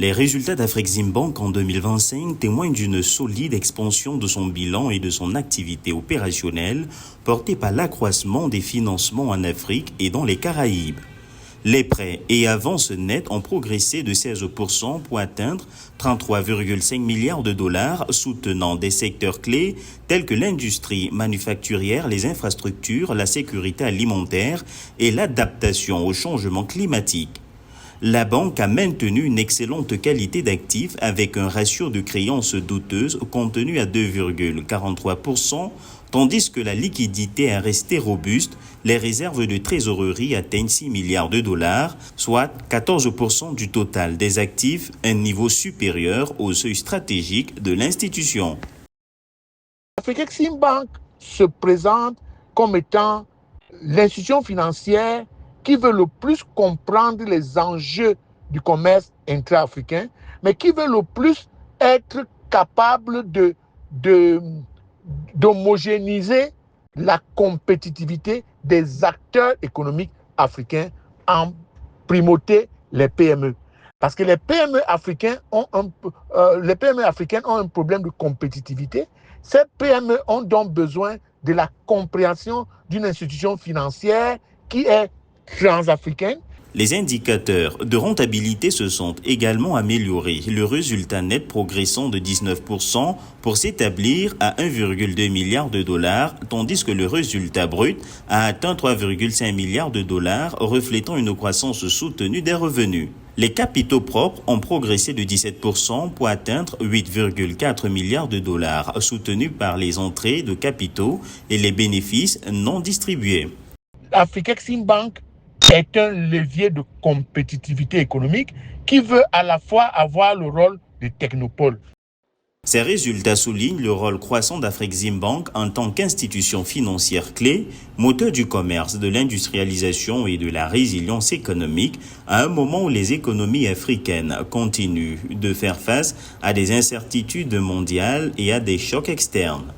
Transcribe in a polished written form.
Les résultats d'Afreximbank en 2025 témoignent d'une solide expansion de son bilan et de son activité opérationnelle portée par l'accroissement des financements en Afrique et dans les Caraïbes. Les prêts et avances nettes ont progressé de 16% pour atteindre 33,5 milliards de dollars, soutenant des secteurs clés tels que l'industrie manufacturière, les infrastructures, la sécurité alimentaire et l'adaptation au changement climatique. La banque a maintenu une excellente qualité d'actifs avec un ratio de créances douteuses contenu à 2,43%, tandis que la liquidité est restée robuste. Les réserves de trésorerie atteignent 6 milliards de dollars, soit 14% du total des actifs, un niveau supérieur au seuil stratégique de l'institution. Afreximbank se présente comme étant l'institution financière qui veut le plus comprendre les enjeux du commerce intra-africain, mais qui veut le plus être capable d'homogénéiser la compétitivité des acteurs économiques africains, en primauté les PME. Parce que les PME africaines ont un problème de compétitivité. Ces PME ont donc besoin de la compréhension d'une institution financière qui est transafricaine. Les indicateurs de rentabilité se sont également améliorés, le résultat net progressant de 19% pour s'établir à 1,2 milliard de dollars, tandis que le résultat brut a atteint 3,5 milliards de dollars, reflétant une croissance soutenue des revenus. Les capitaux propres ont progressé de 17% pour atteindre 8,4 milliards de dollars, soutenus par les entrées de capitaux et les bénéfices non distribués. Afreximbank est un levier de compétitivité économique qui veut à la fois avoir le rôle de technopole. Ces résultats soulignent le rôle croissant d'Afreximbank en tant qu'institution financière clé, moteur du commerce, de l'industrialisation et de la résilience économique, à un moment où les économies africaines continuent de faire face à des incertitudes mondiales et à des chocs externes.